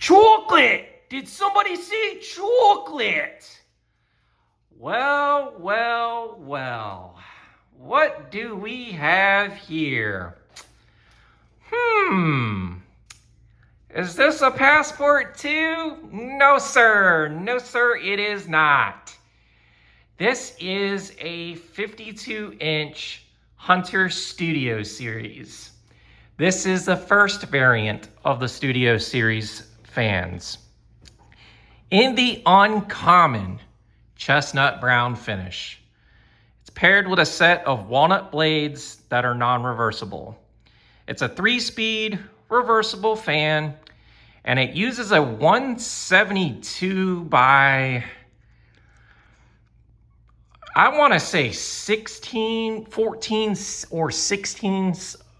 Chocolate! Did somebody say chocolate? Well, well, well. What do we have here? Is this a passport too? No, sir. No, sir, it is not. This is a 52-inch Hunter Studio Series. This is the first variant of the Studio Series fans. In the uncommon chestnut brown finish. It's paired with a set of walnut blades that are non-reversible. It's a 3-speed reversible fan, and it uses a 172 by, I want to say 16, 14, or 16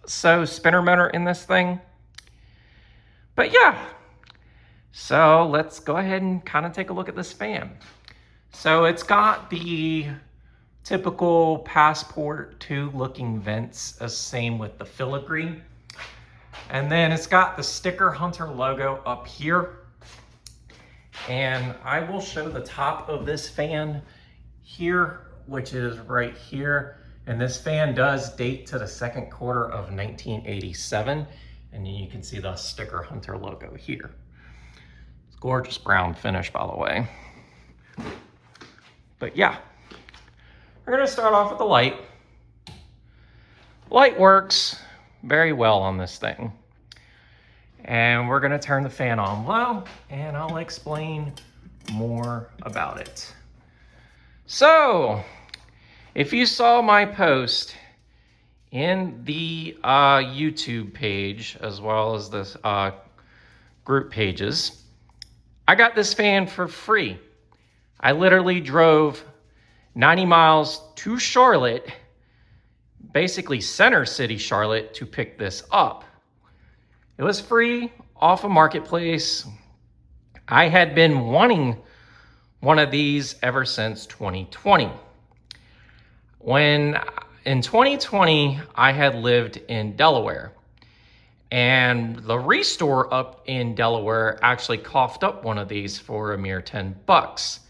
so spinner motor in this thing. But yeah, so let's go ahead and kind of take a look at this fan. So it's got the typical Passport 2 looking vents, same with the filigree. And then it's got the sticker Hunter logo up here. And I will show the top of this fan here, which is right here. And this fan does date to the second quarter of 1987. And you can see the sticker Hunter logo here. It's gorgeous brown finish, by the way. But yeah, we're gonna start off with the light. Light works very well on this thing. And we're gonna turn the fan on low and I'll explain more about it. So, if you saw my post in the YouTube page, as well as the group pages, I got this fan for free. I literally drove 90 miles to Charlotte, basically Center City, Charlotte, to pick this up. It was free off a marketplace. I had been wanting one of these ever since 2020. When in 2020, I had lived in Delaware, and the Restore up in Delaware actually coughed up one of these for a mere $10.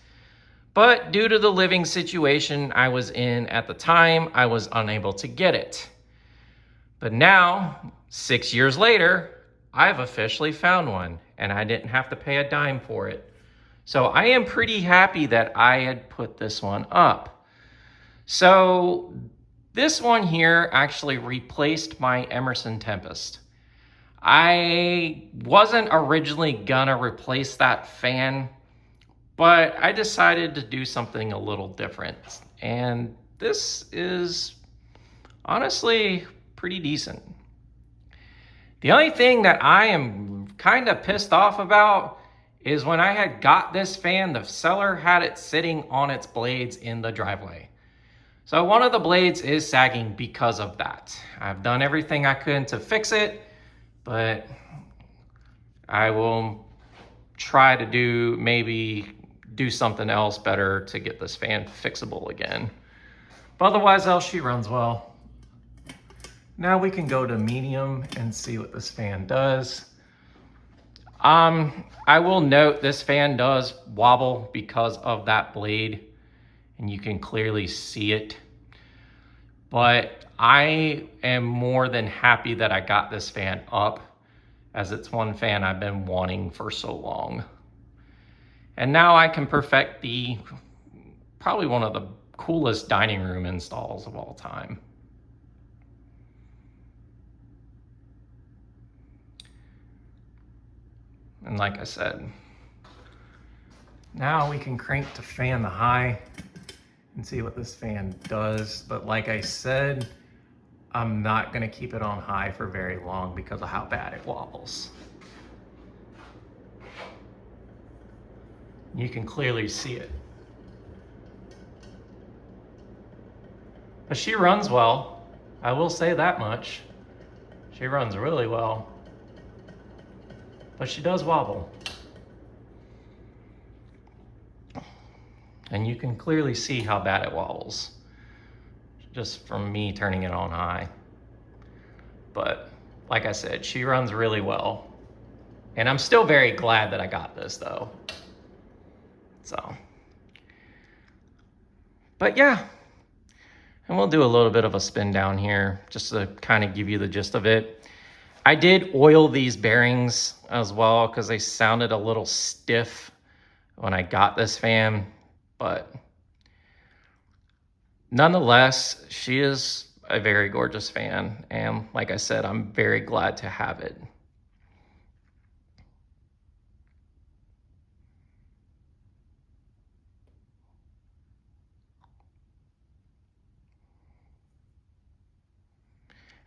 But due to the living situation I was in at the time, I was unable to get it. But now, 6 years later, I've officially found one, and I didn't have to pay a dime for it. So I am pretty happy that I had put this one up. So this one here actually replaced my Emerson Tempest. I wasn't originally gonna replace that fan, but I decided to do something a little different. And this is honestly pretty decent. The only thing that I am kind of pissed off about is when I had got this fan, the seller had it sitting on its blades in the driveway. So one of the blades is sagging because of that. I've done everything I could to fix it, but I will try to do something else better to get this fan fixable again. But otherwise else, she runs well. Now we can go to medium and see what this fan does. I will note this fan does wobble because of that blade, and you can clearly see it. But I am more than happy that I got this fan up, as it's one fan I've been wanting for so long. And now I can perfect probably one of the coolest dining room installs of all time. And like I said, now we can crank to fan the high and see what this fan does. But like I said, I'm not gonna keep it on high for very long because of how bad it wobbles. You can clearly see it. But she runs well. I will say that much. She runs really well. But she does wobble. And you can clearly see how bad it wobbles, just from me turning it on high. But like I said, she runs really well. And I'm still very glad that I got this though. So, but yeah, and we'll do a little bit of a spin down here just to kind of give you the gist of it. I did oil these bearings as well because they sounded a little stiff when I got this fan, but nonetheless, she is a very gorgeous fan. And like I said, I'm very glad to have it.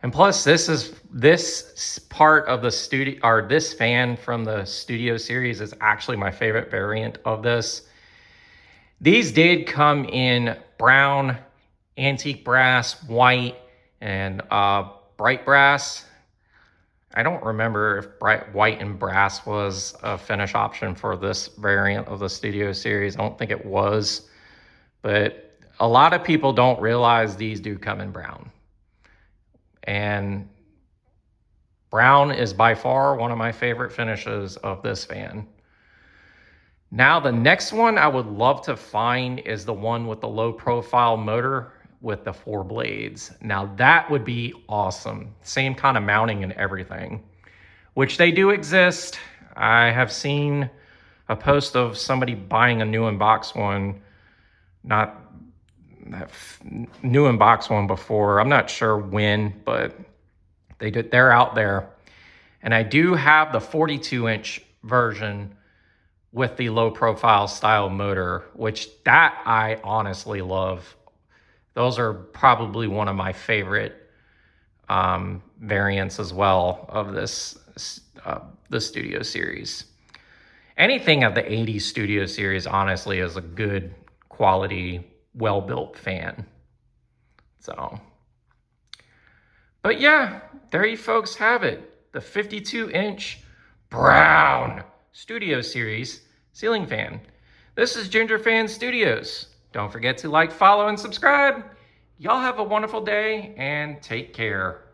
And plus, this part of the studio, or this fan from the Studio series is actually my favorite variant of this. These did come in brown, antique brass, white, and bright brass. I don't remember if bright white and brass was a finish option for this variant of the Studio series. I don't think it was, but a lot of people don't realize these do come in brown. And brown is by far one of my favorite finishes of this fan. Now, the next one I would love to find is the one with the low profile motor with the 4 blades. Now, that would be awesome. Same kind of mounting and everything, which they do exist. I have seen a post of somebody buying a new in-box one, not that new in-box one before. I'm not sure when, but they're out there. And I do have the 42-inch version with the low profile style motor, which that I honestly love. Those are probably one of my favorite variants as well of this the Studio series. Anything of the 80s Studio series honestly is a good quality, well-built fan. So, but yeah, there you folks have it. The 52-inch brown Studio series ceiling fan. This is Ginger Fan Studios. Don't forget to like, follow, and subscribe. Y'all have a wonderful day and take care.